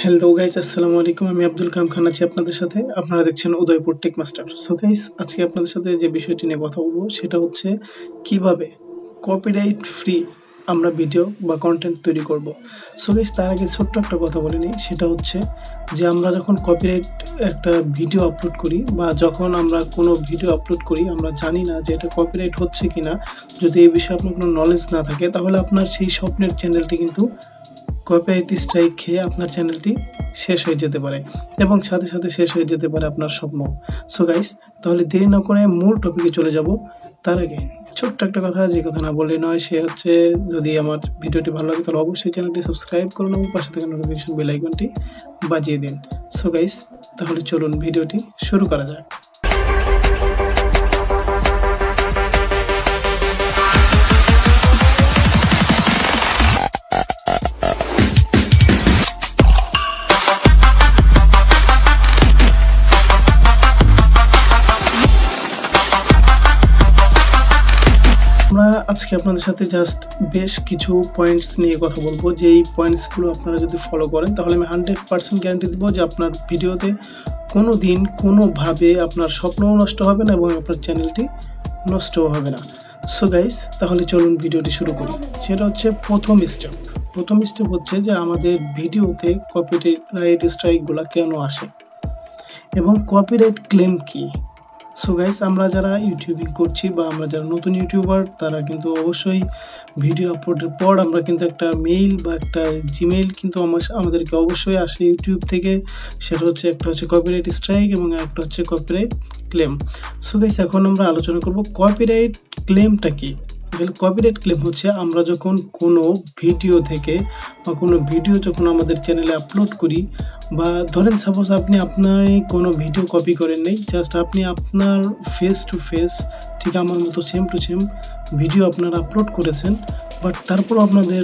Hello guys, আসসালামু আলাইকুম। আমি আব্দুল কালাম খান আছি আপনাদের সাথে। আপনারা দেখছেন Udaipur tech master. So guys, আজকে আপনাদের সাথে যে বিষয়টি নিয়ে কথা বলবো সেটা হচ্ছে কিভাবে কপিরাইট ফ্রি আমরা ভিডিও বা কন্টেন্ট তৈরি করব। সো গাইস, তার আগে ছোট্ট একটা কথা বলে নিই, সেটা হচ্ছে যে আমরা যখন কপিরাইট একটা ভিডিও আপলোড করি বা যখন আমরা কোনো ভিডিও আপলোড করি, আমরা জানি না যে এটা কপিরাইট হচ্ছে কিনা। যদি এই বিষয়ে আপনার কোনো নলেজ না থাকে, তাহলে আপনার সেই স্বপ্নের চ্যানেলটি কিন্তু কপিরাইট স্ট্রাইক খেয়ে আপনার চ্যানেলটি শেষ হয়ে যেতে পারে এবং সাথে সাথে শেষ হয়ে যেতে পারে আপনার স্বপ্ন। সো গাইস, তাহলে দেরি না করে মূল টপিকে চলে যাব। তার আগে ছোট্ট একটা কথা, যে কথা না বললে নয়, সে হচ্ছে যদি আমার ভিডিওটি ভালো লাগে তাহলে অবশ্যই চ্যানেলটি সাবস্ক্রাইব করুন এবং পাশে থাকা নোটিফিকেশন বেল আইকনটি বাজিয়ে দিন। সো গাইস, তাহলে চলুন ভিডিওটি শুরু করা যাক। আমরা আজকে আপনাদের সাথে জাস্ট বেশ কিছু পয়েন্টস নিয়ে কথা বলবো, যেই পয়েন্টসগুলো আপনারা যদি ফলো করেন তাহলে আমি 100% গ্যারান্টি দেবো যে আপনার ভিডিওতে কোনো দিন কোনোভাবে আপনার স্বপ্নও নষ্ট হবে না এবং আপনার চ্যানেলটি নষ্টও হবে না। সো গাইস, তাহলে চলুন ভিডিওটি শুরু করি। সেটা হচ্ছে প্রথম স্টেপ হচ্ছে যে আমাদের ভিডিওতে কপিরাইট স্ট্রাইকগুলো কেন আসে এবং কপিরাইট ক্লেম কি। সো গাইস, আমরা যারা ইউটিউবিং করছি বা আমরা যারা নতুন ইউটিউবার, তারা কিন্তু অবশ্যই ভিডিও আপলোডের পর আমরা কিন্তু একটা মেইল বা একটা জিমেইল কিন্তু আমাদেরকে অবশ্যই আসে ইউটিউব থেকে। সেটা হচ্ছে একটা হচ্ছে কপিরাইট স্ট্রাইক এবং একটা হচ্ছে কপিরাইট ক্লেম। সো গাইস, এখন আমরা আলোচনা করব কপিরাইট ক্লেমটা কি। কপিরাইট ক্লেম হচ্ছে আমরা যখন কোনো ভিডিও থেকে বা কোনো ভিডিও যখন আমাদের চ্যানেলে আপলোড করি, বা ধরেন সাপোজ আপনি আপনার কোনো ভিডিও কপি করেন নেই, জাস্ট আপনি আপনার ফেস টু ফেস ঠিক আমার মতো সেম টু সেম ভিডিও আপনারা আপলোড করেছেন, বাট তারপরও আপনাদের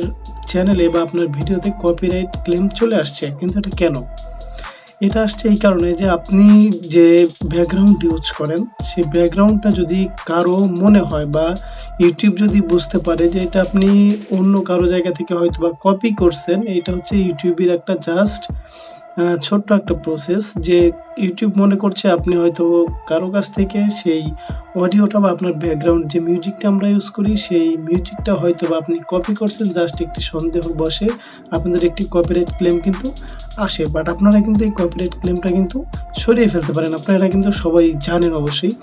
চ্যানেলে বা আপনার ভিডিওতে কপিরাইট ক্লেম চলে আসছে। কিন্তু এটা কেন? এটা আসছে এই কারণে যে আপনি যে ব্যাকগ্রাউন্ড ইউজ করেন, সেই ব্যাকগ্রাউন্ডটা যদি কারো মনে হয় বা ইউটিউব যদি বুঝতে পারে যে এটা আপনি অন্য কারো জায়গা থেকে হয়তো বা কপি করছেন, এটা হচ্ছে ইউটিউবের একটা জাস্ট ছোট্ট একটা প্রসেস, যে ইউটিউব মনে করছে আপনি হয়তো কারো কাছ থেকে সেই অডিওটা বা আপনার ব্যাকগ্রাউন্ড যে মিউজিকটা আমরা ইউজ করি, সেই মিউজিকটা হয়তো বা আপনি কপি করছেন। জাস্ট একটি সন্দেহ বসে আপনাদের একটি কপিরাইট ক্লেম কিন্তু আসে, বাট আপনারা কিন্তু এই কপিরাইট ক্লেমটা কিন্তু সরিয়ে ফেলতে পারেন। আপনারা এটা কিন্তু সবাই জানেন অবশ্যই।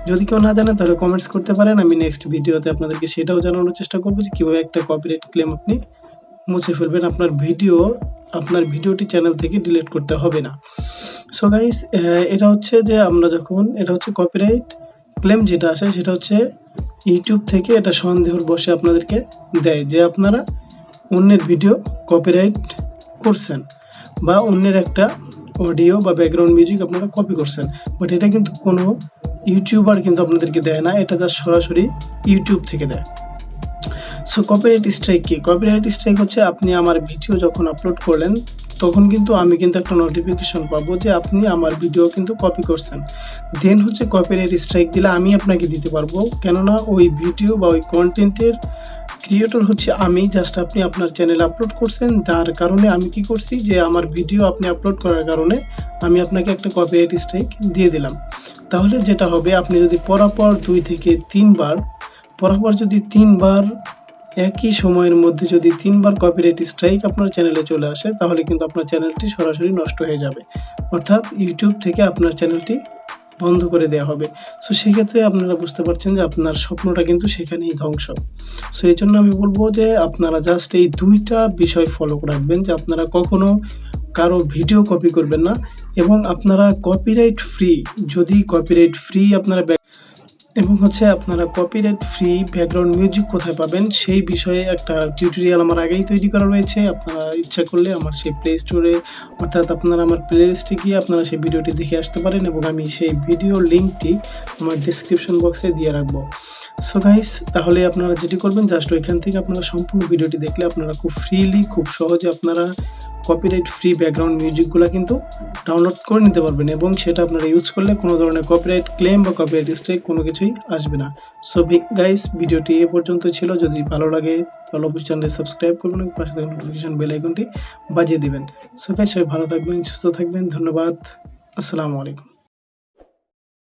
যদি কেউ না জানে তাহলে কমেন্টস করতে পারেন, আমি নেক্সট ভিডিওতে আপনাদেরকে সেটাও জানানোর চেষ্টা করবো যে কীভাবে একটা কপিরাইট ক্লেম আপনি মুছে ফেলবেন। আপনার ভিডিওটি চ্যানেল থেকে ডিলিট করতে হবে না। সো গাইস, এটা হচ্ছে যে আমরা যখন এটা হচ্ছে কপিরাইট ক্লেম যেটা আসে, সেটা হচ্ছে ইউটিউব থেকে এটা সন্দেহর বশে আপনাদেরকে দেয় যে আপনারা অন্যের ভিডিও কপিরাইট করছেন বা অন্যের একটা অডিও বা ব্যাকগ্রাউন্ড মিউজিক আপনারা কপি করছেন, বাট এটা কিন্তু কোনো ইউটিউবার কিন্তু আপনাদেরকে দেয় না, এটা জাস্ট সরাসরি ইউটিউব থেকে দেয়। সো কপিরাইট স্ট্রাইক কি? কপিরাইট স্ট্রাইক হচ্ছে আপনি আমার ভিডিও যখন আপলোড করলেন তখন কিন্তু আমি কিন্তু একটা নোটিফিকেশন পাবো যে আপনি আমার ভিডিও কিন্তু কপি করছেন। দেন হচ্ছে কপিরাইট স্ট্রাইক দিলে আমি আপনাকে দিতে পারবো, কেননা ওই ভিডিও বা ওই কন্টেন্টের ক্রিয়েটর হচ্ছে আমি। জাস্ট আপনি আপনার চ্যানেলে আপলোড করছেন, যার কারণে আমি কি করছি যে আমার ভিডিও আপনি আপলোড করার কারণে আমি আপনাকে একটা কপিরাইট স্ট্রাইক দিয়ে দিলাম। তাহলে যেটা হবে, আপনি যদি পরপর 2 থেকে 3 বার একই সময়ের মধ্যে যদি 3 বার কপিরাইট স্ট্রাইক আপনার চ্যানেলে চলে আসে, তাহলে কিন্তু আপনার চ্যানেলটি সরাসরি নষ্ট হয়ে যাবে, অর্থাৎ ইউটিউব থেকে আপনার চ্যানেলটি বন্ধ করে দেওয়া হবে। সো সেক্ষেত্রে আপনারা বুঝতে পারছেন যে আপনার স্বপ্নটা কিন্তু সেখানেই ধ্বংস। সো এই জন্য আমি বলবো যে আপনারা জাস্ট এই 2টা বিষয় ফলো রাখবেন, যে আপনারা কখনো কারো ভিডিও কপি করবেন না এবং আপনারা কপিরাইট ফ্রি আপনারা কপিরাইট ফ্রি ব্যাকগ্রাউন্ড মিউজিক কোথায় পাবেন সেই বিষয়ে একটা টিউটোরিয়াল আমার আগেই তৈরি করা রয়েছে। আপনারা ইচ্ছা করলে আমার সেই প্লে স্টোরে, অর্থাৎ আপনারা আমার প্লে লিস্টে গিয়ে আপনারা সেই ভিডিওটি দেখে আসতে পারেন এবং আমি সেই ভিডিও লিঙ্কটি আমার ডিসক্রিপশন বক্সে দিয়ে রাখবো। সো গাইস, তাহলে আপনারা যেটি করবেন, জাস্ট ওইখান থেকে আপনারা সম্পূর্ণ ভিডিওটি দেখলে আপনারা খুব ফ্রিলি, খুব সহজে আপনারা কপিরাইট ফ্রি ব্যাকগ্রাউন্ড মিউজিকগুলো কিন্তু ডাউনলোড করে নিতে পারবেন এবং সেটা আপনারা ইউজ করলে কোনো ধরনের কপিরাইট ক্লেম বা কপিরাইট স্ট্রাইক কোনো কিছুই আসবে না। সো গাইস, ভিডিওটি এ পর্যন্ত ছিল। যদি ভালো লাগে তাহলে অবশ্যই চ্যানেলটি সাবস্ক্রাইব করবেন এবং পাশে থাকা নোটিফিকেশন বেল আইকনটি বাজিয়ে দিবেন। সো গাইস, সবাই ভালো থাকবেন, সুস্থ থাকবেন। ধন্যবাদ। আসসালামু আলাইকুম।